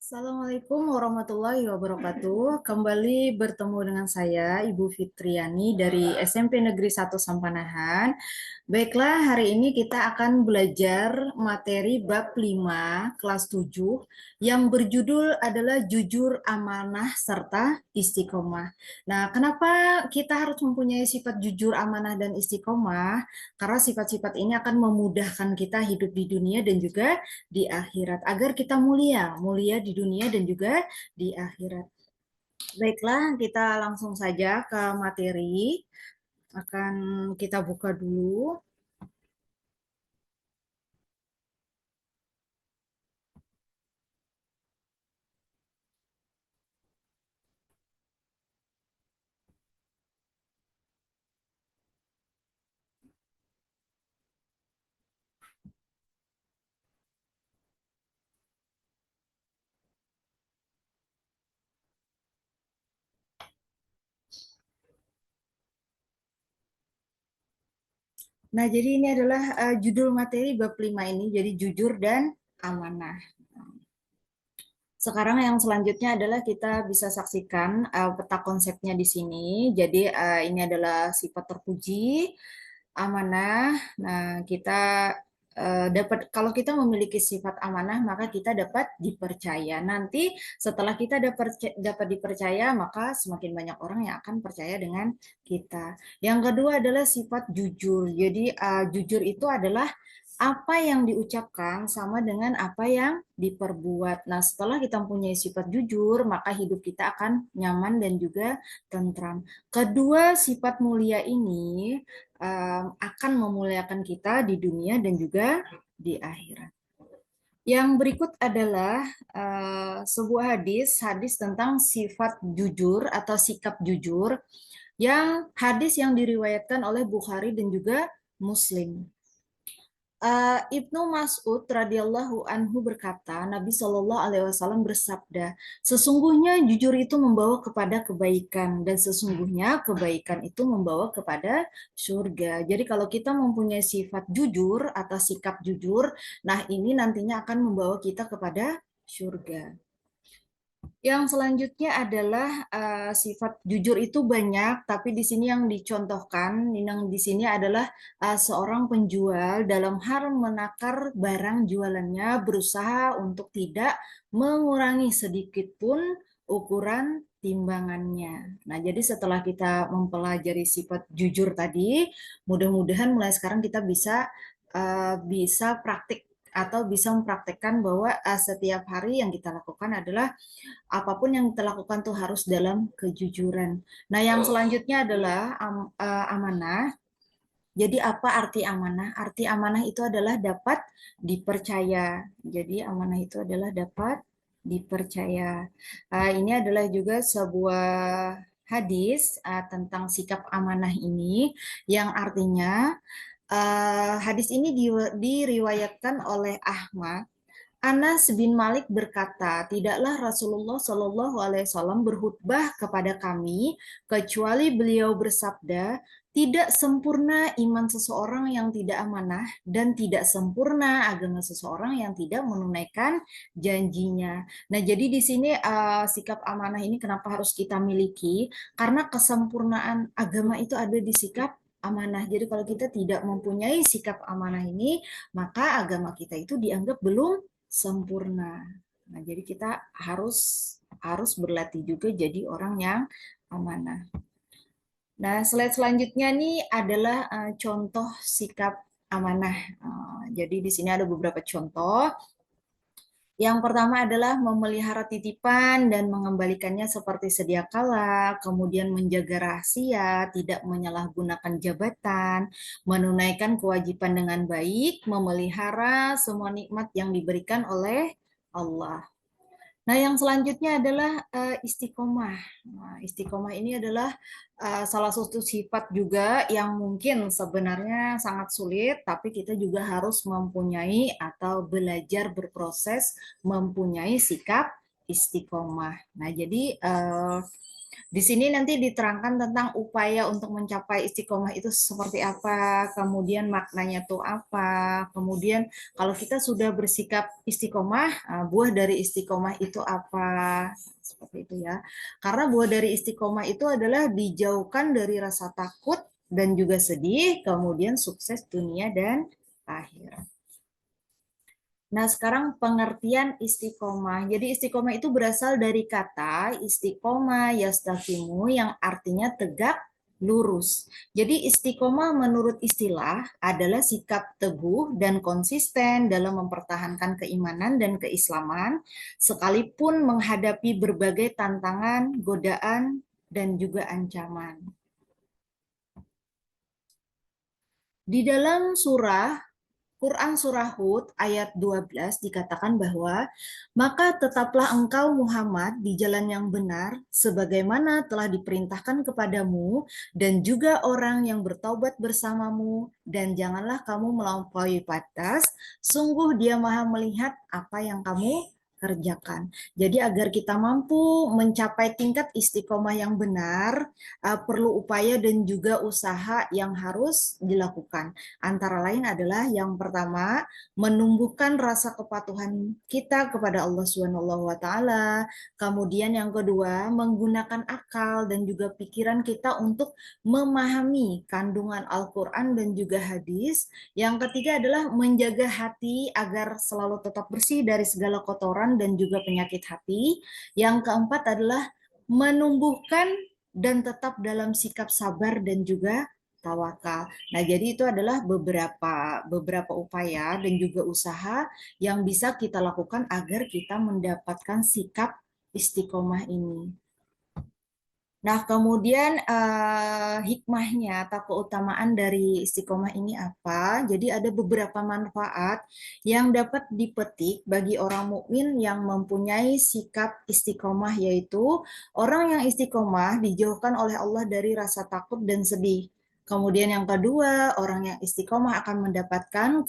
Assalamualaikum warahmatullahi wabarakatuh. Kembali bertemu dengan saya, Ibu Fitriani dari SMP Negeri 1 Sampanahan. Baiklah, hari ini kita akan belajar materi bab 5 kelas 7 yang berjudul adalah jujur, amanah, serta istiqomah. Nah, kenapa kita harus mempunyai sifat jujur, amanah, dan istiqomah? Karena sifat-sifat ini akan memudahkan kita hidup di dunia dan juga di akhirat agar kita mulia, mulia di dunia dan juga di akhirat. Baiklah, kita langsung saja ke materi. Akan kita buka dulu. Nah, jadi ini adalah judul materi bab 5 ini, jadi jujur dan amanah. Sekarang yang selanjutnya adalah kita bisa saksikan peta konsepnya di sini. Jadi ini adalah sifat terpuji, amanah. Nah, kita dapat kalau kita memiliki sifat amanah, maka kita dapat dipercaya. Nanti setelah kita dapat dipercaya, maka semakin banyak orang yang akan percaya dengan kita. Yang kedua adalah sifat jujur. Jadi jujur itu adalah apa yang diucapkan sama dengan apa yang diperbuat. Nah, setelah kita mempunyai sifat jujur, maka hidup kita akan nyaman dan juga tentram. Kedua sifat mulia ini akan memuliakan kita di dunia dan juga di akhirat. Yang berikut adalah sebuah hadis tentang sifat jujur atau sikap jujur, yang hadis yang diriwayatkan oleh Bukhari dan juga Muslim. Ibnu Mas'ud radhiyallahu anhu berkata, Nabi Shallallahu alaihi wasallam bersabda, sesungguhnya jujur itu membawa kepada kebaikan dan sesungguhnya kebaikan itu membawa kepada surga. Jadi kalau kita mempunyai sifat jujur atau sikap jujur, nah ini nantinya akan membawa kita kepada surga. Yang selanjutnya adalah sifat jujur itu banyak, tapi di sini yang dicontohkan, yang di sini adalah seorang penjual dalam hal menakar barang jualannya berusaha untuk tidak mengurangi sedikit pun ukuran timbangannya. Nah, jadi setelah kita mempelajari sifat jujur tadi, mudah-mudahan mulai sekarang kita bisa praktik atau bisa mempraktekkan bahwa setiap hari yang kita lakukan adalah apapun yang kita lakukan tuh harus dalam kejujuran. Nah, yang selanjutnya adalah amanah. Jadi apa arti amanah? Arti amanah itu adalah dapat dipercaya. Jadi amanah itu adalah dapat dipercaya. Ini adalah juga sebuah hadis tentang sikap amanah ini, yang artinya hadis ini diriwayatkan oleh Ahmad. Anas bin Malik berkata, tidaklah Rasulullah Shallallahu Alaihi Wasallam berkhutbah kepada kami kecuali beliau bersabda, tidak sempurna iman seseorang yang tidak amanah dan tidak sempurna agama seseorang yang tidak menunaikan janjinya. Nah, jadi di sini sikap amanah ini kenapa harus kita miliki? Karena kesempurnaan agama itu ada di sikap amanah. Jadi kalau kita tidak mempunyai sikap amanah ini, maka agama kita itu dianggap belum sempurna. Nah, jadi kita harus harus berlatih juga jadi orang yang amanah. Nah, slide selanjutnya nih adalah contoh sikap amanah. Jadi di sini ada beberapa contoh. Yang pertama adalah memelihara titipan dan mengembalikannya seperti sedia kala, kemudian menjaga rahasia, tidak menyalahgunakan jabatan, menunaikan kewajiban dengan baik, memelihara semua nikmat yang diberikan oleh Allah. Nah, yang selanjutnya adalah istiqomah. Nah, istiqomah ini adalah salah satu sifat juga yang mungkin sebenarnya sangat sulit, tapi kita juga harus mempunyai atau belajar berproses mempunyai sikap istiqomah. Nah, jadi di sini nanti diterangkan tentang upaya untuk mencapai istiqomah itu seperti apa, kemudian maknanya itu apa, kemudian kalau kita sudah bersikap istiqomah, buah dari istiqomah itu apa, seperti itu ya. Karena buah dari istiqomah itu adalah dijauhkan dari rasa takut dan juga sedih, kemudian sukses dunia dan akhirat. Nah, sekarang pengertian istiqomah. Jadi istiqomah itu berasal dari kata istiqomah yastaqimu yang artinya tegak lurus. Jadi istiqomah menurut istilah adalah sikap teguh dan konsisten dalam mempertahankan keimanan dan keislaman sekalipun menghadapi berbagai tantangan, godaan, dan juga ancaman. Di dalam Quran Surah Hud ayat 12 dikatakan bahwa maka tetaplah engkau Muhammad di jalan yang benar sebagaimana telah diperintahkan kepadamu dan juga orang yang bertaubat bersamamu dan janganlah kamu melampaui batas, sungguh dia maha melihat apa yang kamu kerjakan. Jadi agar kita mampu mencapai tingkat istiqomah yang benar, perlu upaya dan juga usaha yang harus dilakukan. Antara lain adalah yang pertama, menumbuhkan rasa kepatuhan kita kepada Allah Subhanahu wa taala. Kemudian yang kedua, menggunakan akal dan juga pikiran kita untuk memahami kandungan Al-Qur'an dan juga hadis. Yang ketiga adalah menjaga hati agar selalu tetap bersih dari segala kotoran dan juga penyakit hati. Yang keempat adalah menumbuhkan dan tetap dalam sikap sabar dan juga tawakal. Nah, jadi itu adalah beberapa upaya dan juga usaha yang bisa kita lakukan agar kita mendapatkan sikap istiqomah ini. Nah, kemudian hikmahnya atau keutamaan dari istiqomah ini apa? Jadi ada beberapa manfaat yang dapat dipetik bagi orang mukmin yang mempunyai sikap istiqomah, yaitu orang yang istiqomah dijauhkan oleh Allah dari rasa takut dan sedih. Kemudian yang kedua, orang yang istiqomah akan mendapatkan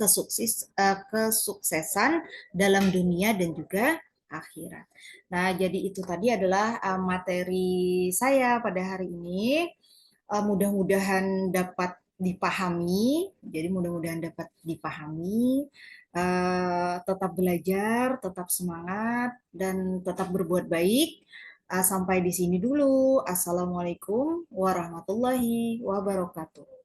kesuksesan dalam dunia dan juga akhirat. Nah, jadi itu tadi adalah materi saya pada hari ini. Mudah-mudahan dapat dipahami. Jadi mudah-mudahan dapat dipahami. Tetap belajar, tetap semangat, dan tetap berbuat baik. Sampai di sini dulu. Assalamualaikum warahmatullahi wabarakatuh.